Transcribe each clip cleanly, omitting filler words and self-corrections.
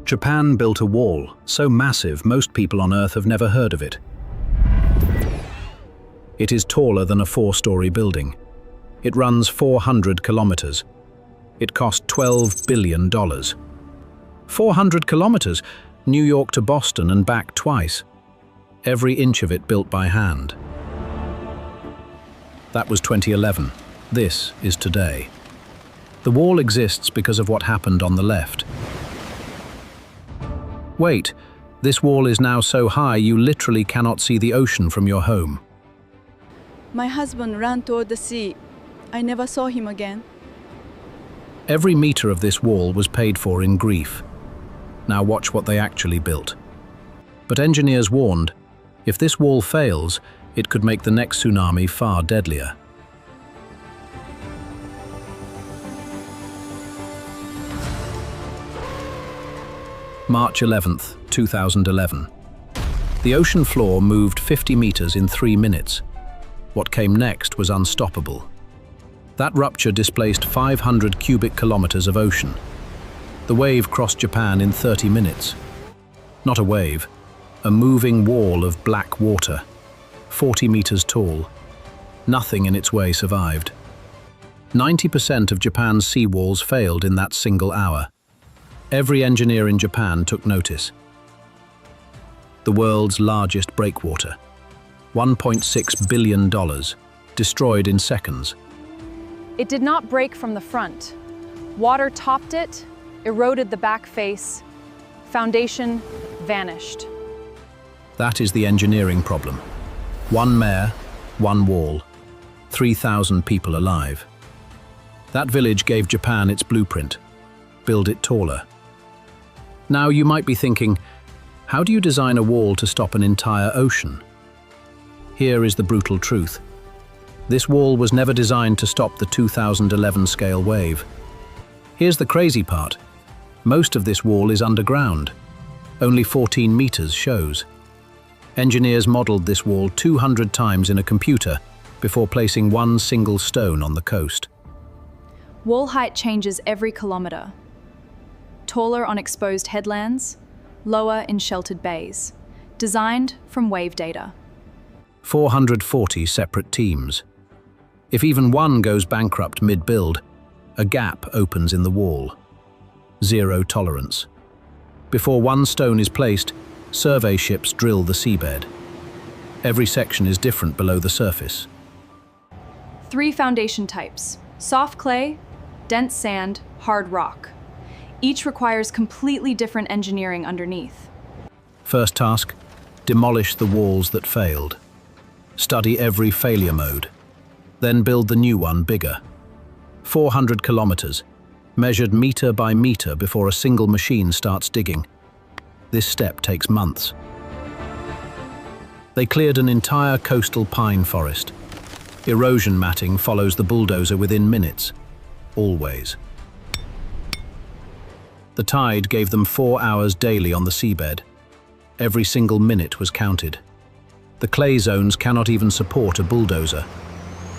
Japan built a wall so massive most people on Earth have never heard of it. It is taller than a 4-story building. It runs 400 kilometers. It cost $12 billion. 400 kilometers, New York to Boston and back twice. Every inch of it built by hand. That was 2011. This is today. The wall exists because of what happened on the left. Wait, this wall is now so high you literally cannot see the ocean from your home. My husband ran toward the sea. I never saw him again. Every meter of this wall was paid for in grief. Now watch what they actually built. But engineers warned, if this wall fails, it could make the next tsunami far deadlier. March 11th, 2011. The ocean floor moved 50 meters in 3 minutes. What came next was unstoppable. That rupture displaced 500 cubic kilometers of ocean. The wave crossed Japan in 30 minutes. Not a wave, a moving wall of black water, 40 meters tall. Nothing in its way survived. 90% of Japan's seawalls failed in that single hour. Every engineer in Japan took notice. The world's largest breakwater, $1.6 billion, destroyed in seconds. It did not break from the front. Water topped it, eroded the back face. Foundation vanished. That is the engineering problem. One mayor, one wall, 3,000 people alive. That village gave Japan its blueprint. Build it taller. Now you might be thinking, how do you design a wall to stop an entire ocean? Here is the brutal truth. This wall was never designed to stop the 2011 scale wave. Here's the crazy part. Most of this wall is underground. Only 14 meters shows. Engineers modeled this wall 200 times in a computer before placing one single stone on the coast. Wall height changes every kilometer. Taller on exposed headlands, lower in sheltered bays. Designed from wave data. 440 separate teams. If even one goes bankrupt mid-build, a gap opens in the wall. Zero tolerance. Before one stone is placed, survey ships drill the seabed. Every section is different below the surface. 3 foundation types: soft clay, dense sand, hard rock. Each requires completely different engineering underneath. First task, demolish the walls that failed. Study every failure mode. Then build the new one bigger. 400 kilometers, measured meter by meter before a single machine starts digging. This step takes months. They cleared an entire coastal pine forest. Erosion matting follows the bulldozer within minutes. Always. The tide gave them 4 hours daily on the seabed. Every single minute was counted. The clay zones cannot even support a bulldozer.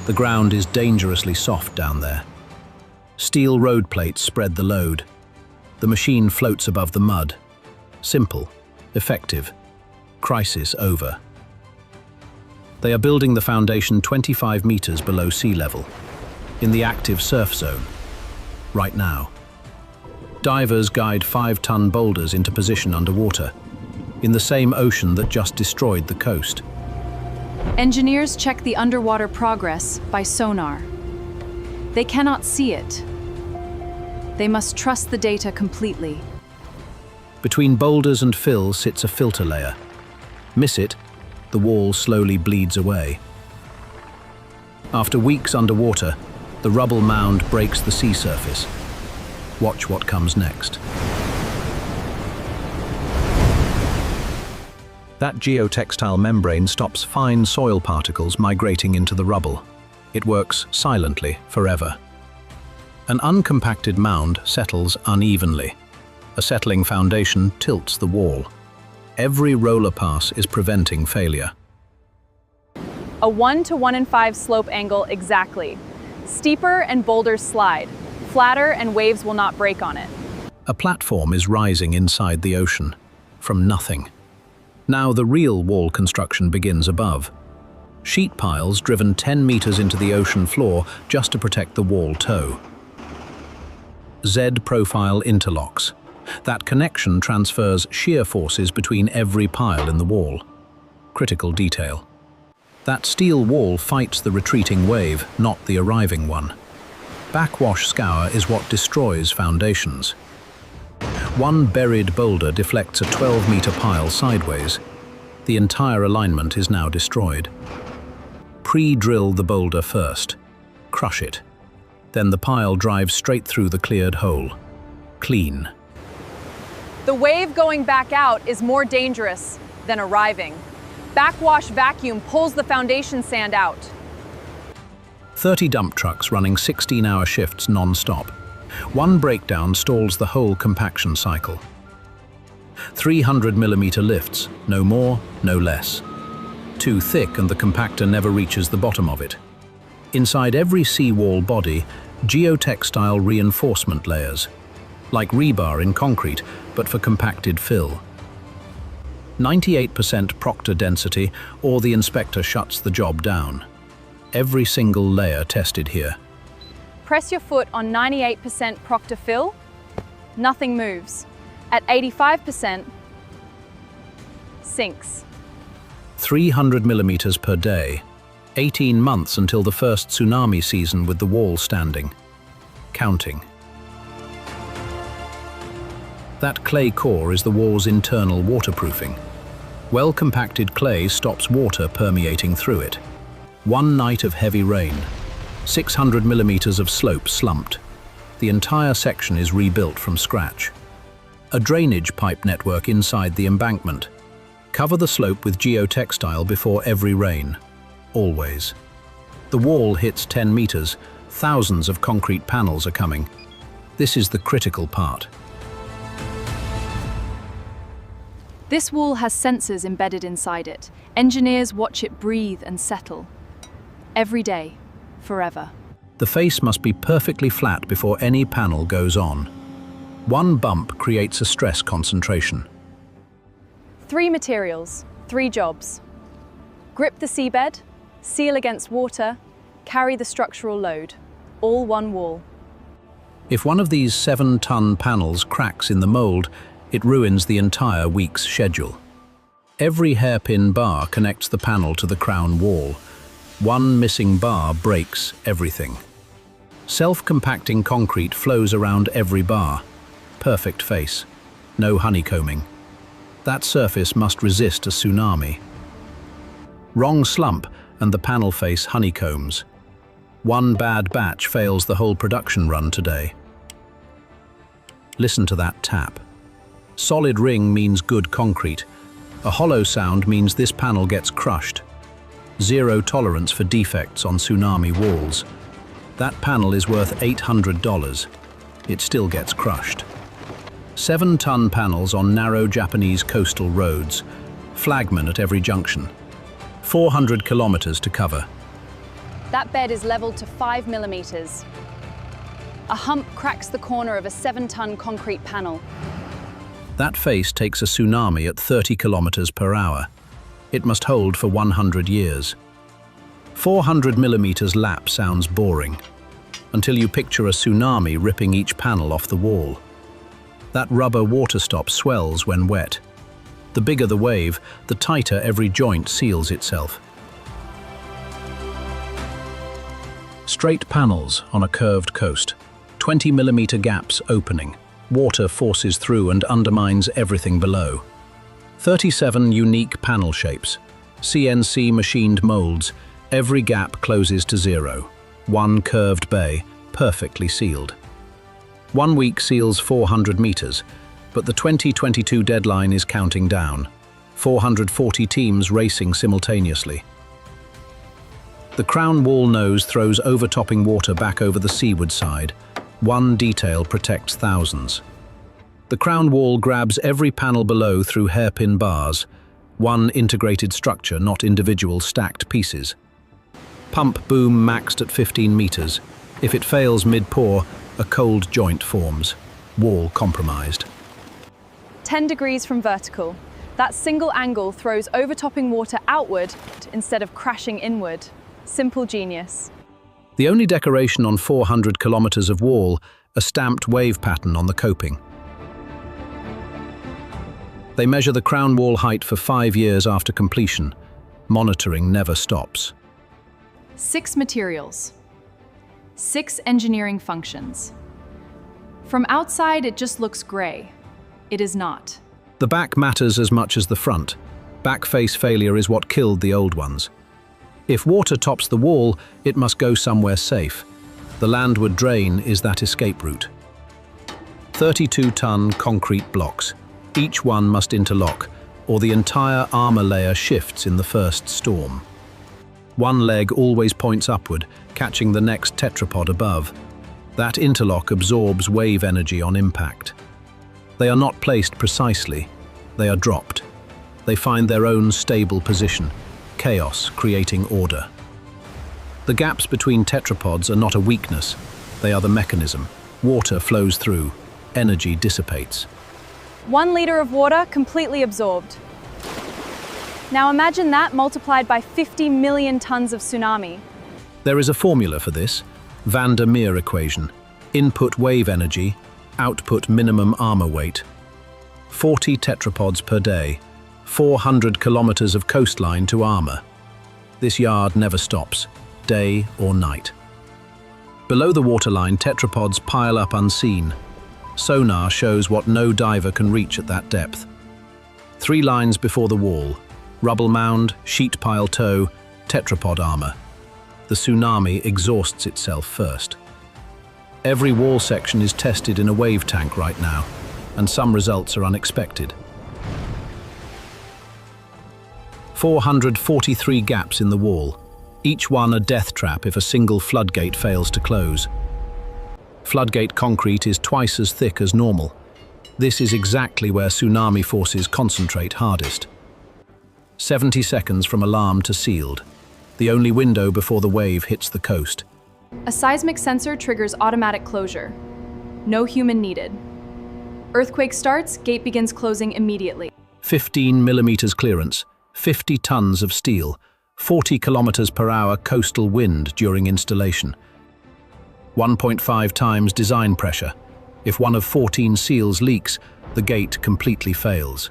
The ground is dangerously soft down there. Steel road plates spread the load. The machine floats above the mud. Simple, effective. Crisis over. They are building the foundation 25 meters below sea level, in the active surf zone, right now. Divers guide 5-ton boulders into position underwater, in the same ocean that just destroyed the coast. Engineers check the underwater progress by sonar. They cannot see it. They must trust the data completely. Between boulders and fill sits a filter layer. Miss it, the wall slowly bleeds away. After weeks underwater, the rubble mound breaks the sea surface. Watch what comes next. That geotextile membrane stops fine soil particles migrating into the rubble. It works silently forever. An uncompacted mound settles unevenly. A settling foundation tilts the wall. Every roller pass is preventing failure. A 1 to 1 in 5 slope angle exactly. Steeper and boulders slide. Flatter and waves will not break on it. A platform is rising inside the ocean, from nothing. Now the real wall construction begins above. Sheet piles driven 10 meters into the ocean floor just to protect the wall toe. Z-profile interlocks. That connection transfers shear forces between every pile in the wall. Critical detail. That steel wall fights the retreating wave, not the arriving one. Backwash scour is what destroys foundations. One buried boulder deflects a 12-meter pile sideways. The entire alignment is now destroyed. Pre-drill the boulder first. Crush it. Then the pile drives straight through the cleared hole. Clean. The wave going back out is more dangerous than arriving. Backwash vacuum pulls the foundation sand out. 30 dump trucks running 16-hour shifts non-stop. One breakdown stalls the whole compaction cycle. 300-millimeter lifts, no more, no less. Too thick and the compactor never reaches the bottom of it. Inside every seawall body, geotextile reinforcement layers, like rebar in concrete, but for compacted fill. 98% proctor density, or the inspector shuts the job down. Every single layer tested here. Press your foot on 98% proctor fill, nothing moves. At 85%, sinks. 300 millimeters per day, 18 months until the first tsunami season with the wall standing. Counting. That clay core is the wall's internal waterproofing. Well-compacted clay stops water permeating through it. One night of heavy rain, 600 millimeters of slope slumped. The entire section is rebuilt from scratch. A drainage pipe network inside the embankment. Cover the slope with geotextile before every rain. Always. The wall hits 10 meters. Thousands of concrete panels are coming. This is the critical part. This wall has sensors embedded inside it. Engineers watch it breathe and settle. Every day, forever. The face must be perfectly flat before any panel goes on. One bump creates a stress concentration. 3 materials, 3 jobs. Grip the seabed, seal against water, carry the structural load. All one wall. If one of these 7-ton panels cracks in the mold, it ruins the entire week's schedule. Every hairpin bar connects the panel to the crown wall. One missing bar breaks everything. Self-compacting concrete flows around every bar. Perfect face. No honeycombing. That surface must resist a tsunami. Wrong slump and the panel face honeycombs. One bad batch fails the whole production run today. Listen to that tap. Solid ring means good concrete. A hollow sound means this panel gets crushed. Zero tolerance for defects on tsunami walls. That panel is worth $800. It still gets crushed. 7-ton panels on narrow Japanese coastal roads. Flagmen at every junction. 400 kilometers to cover. That bed is leveled to 5 millimeters. A hump cracks the corner of a 7-ton concrete panel. That face takes a tsunami at 30 kilometers per hour. It must hold for 100 years. 400 millimeters lap sounds boring, until you picture a tsunami ripping each panel off the wall. That rubber water stop swells when wet. The bigger the wave, the tighter every joint seals itself. Straight panels on a curved coast, 20-millimeter gaps opening. Water forces through and undermines everything below. 37 unique panel shapes, CNC machined molds. Every gap closes to zero. One curved bay, perfectly sealed. 1 week seals 400 meters, but the 2022 deadline is counting down. 440 teams racing simultaneously. The crown wall nose throws overtopping water back over the seaward side. One detail protects thousands. The crown wall grabs every panel below through hairpin bars. One integrated structure, not individual stacked pieces. Pump boom maxed at 15 meters. If it fails mid-pour, a cold joint forms. wall compromised. 10 degrees from vertical. That single angle throws overtopping water outward instead of crashing inward. Simple genius. The only decoration on 400 kilometers of wall, a stamped wave pattern on the coping. They measure the crown wall height for 5 years after completion. Monitoring never stops. 6 materials. 6 engineering functions. From outside, it just looks gray. It is not. The back matters as much as the front. Back face failure is what killed the old ones. If water tops the wall, it must go somewhere safe. The landward drain is that escape route. 32-ton concrete blocks. Each one must interlock, or the entire armor layer shifts in the first storm. One leg always points upward, catching the next tetrapod above. That interlock absorbs wave energy on impact. They are not placed precisely, they are dropped. They find their own stable position, chaos creating order. The gaps between tetrapods are not a weakness, they are the mechanism. Water flows through, energy dissipates. 1 liter of water completely absorbed. Now imagine that multiplied by 50 million tons of tsunami. There is a formula for this, Van der Meer equation. Input wave energy, output minimum armor weight. 40 tetrapods per day, 400 kilometers of coastline to armor. This yard never stops, day or night. Below the waterline, tetrapods pile up unseen. Sonar shows what no diver can reach at that depth. 3 lines before the wall, rubble mound, sheet pile toe, tetrapod armor. The tsunami exhausts itself first. Every wall section is tested in a wave tank right now, and some results are unexpected. 443 gaps in the wall, each one a death trap if a single floodgate fails to close. Floodgate concrete is twice as thick as normal. This is exactly where tsunami forces concentrate hardest. 70 seconds from alarm to sealed, the only window before the wave hits the coast. A seismic sensor triggers automatic closure. No human needed. Earthquake starts, gate begins closing immediately. 15 millimeters clearance, 50 tons of steel, 40 kilometers per hour coastal wind during installation. 1.5 times design pressure. If one of 14 seals leaks, the gate completely fails.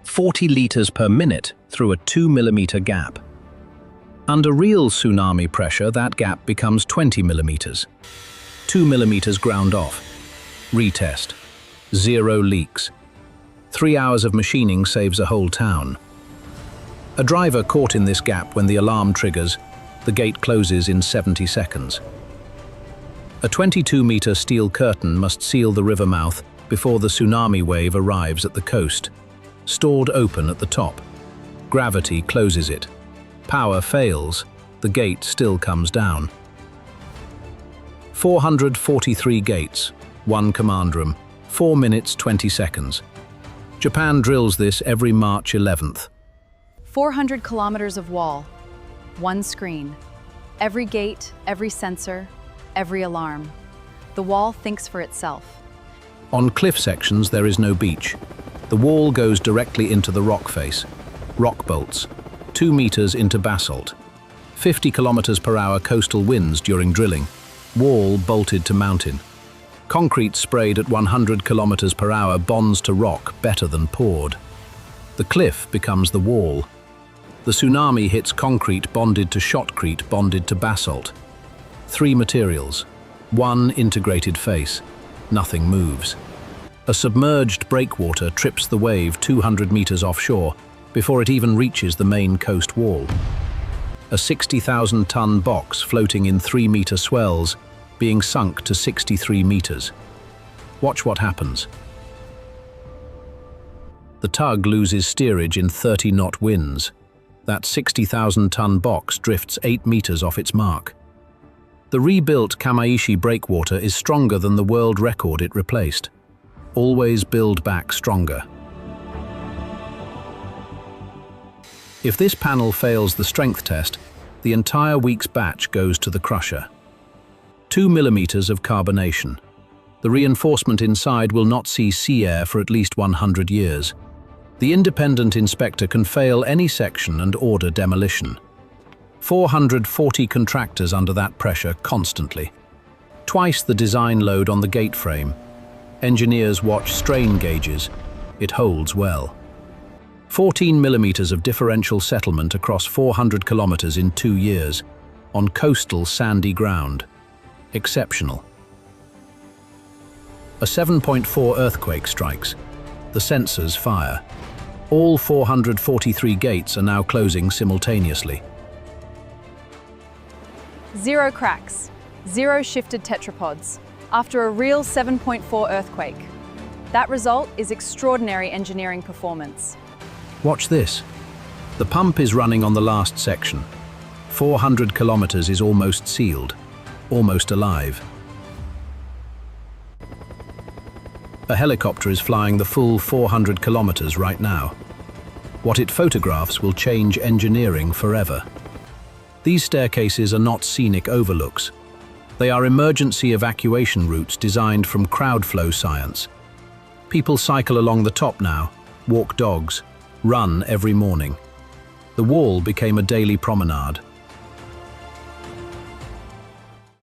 40 liters per minute through a 2 millimeter gap. Under real tsunami pressure, that gap becomes 20 millimeters. 2 millimeters ground off. Retest. 0 leaks. 3 hours of machining saves a whole town. A driver caught in this gap when the alarm triggers, the gate closes in 70 seconds. A 22-meter steel curtain must seal the river mouth before the tsunami wave arrives at the coast. Stored open at the top. Gravity closes it. Power fails, the gate still comes down. 443 gates, 1 command room, 4 minutes 20 seconds. Japan drills this every March 11th. 400 kilometers of wall, 1 screen. Every gate, every sensor, every alarm. The wall thinks for itself. On cliff sections, there is no beach. The wall goes directly into the rock face. Rock bolts, 2 meters into basalt. 50 kilometers per hour coastal winds during drilling. Wall bolted to mountain. Concrete sprayed at 100 kilometers per hour bonds to rock better than poured. The cliff becomes the wall. The tsunami hits concrete bonded to shotcrete bonded to basalt. 3 materials, 1 integrated face. Nothing moves. A submerged breakwater trips the wave 200 meters offshore before it even reaches the main coast wall. A 60,000-ton box floating in 3-meter swells, being sunk to 63 meters. Watch what happens. The tug loses steerage in 30-knot winds. That 60,000-ton box drifts 8 meters off its mark. The rebuilt Kamaishi breakwater is stronger than the world record it replaced. Always build back stronger. If this panel fails the strength test, the entire week's batch goes to the crusher. 2 millimeters of carbonation. The reinforcement inside will not see sea air for at least 100 years. The independent inspector can fail any section and order demolition. 440 contractors under that pressure constantly. Twice the design load on the gate frame. Engineers watch strain gauges. It holds well. 14 millimeters of differential settlement across 400 kilometers in 2 years, on coastal sandy ground. Exceptional. A 7.4 earthquake strikes. The sensors fire. All 443 gates are now closing simultaneously. 0 cracks, 0 shifted tetrapods, after a real 7.4 earthquake. That result is extraordinary engineering performance. Watch this. The pump is running on the last section. 400 kilometers is almost sealed, almost alive. A helicopter is flying the full 400 kilometers right now. What it photographs will change engineering forever. These staircases are not scenic overlooks. They are emergency evacuation routes designed from crowd flow science. People cycle along the top now, walk dogs, run every morning. The wall became a daily promenade.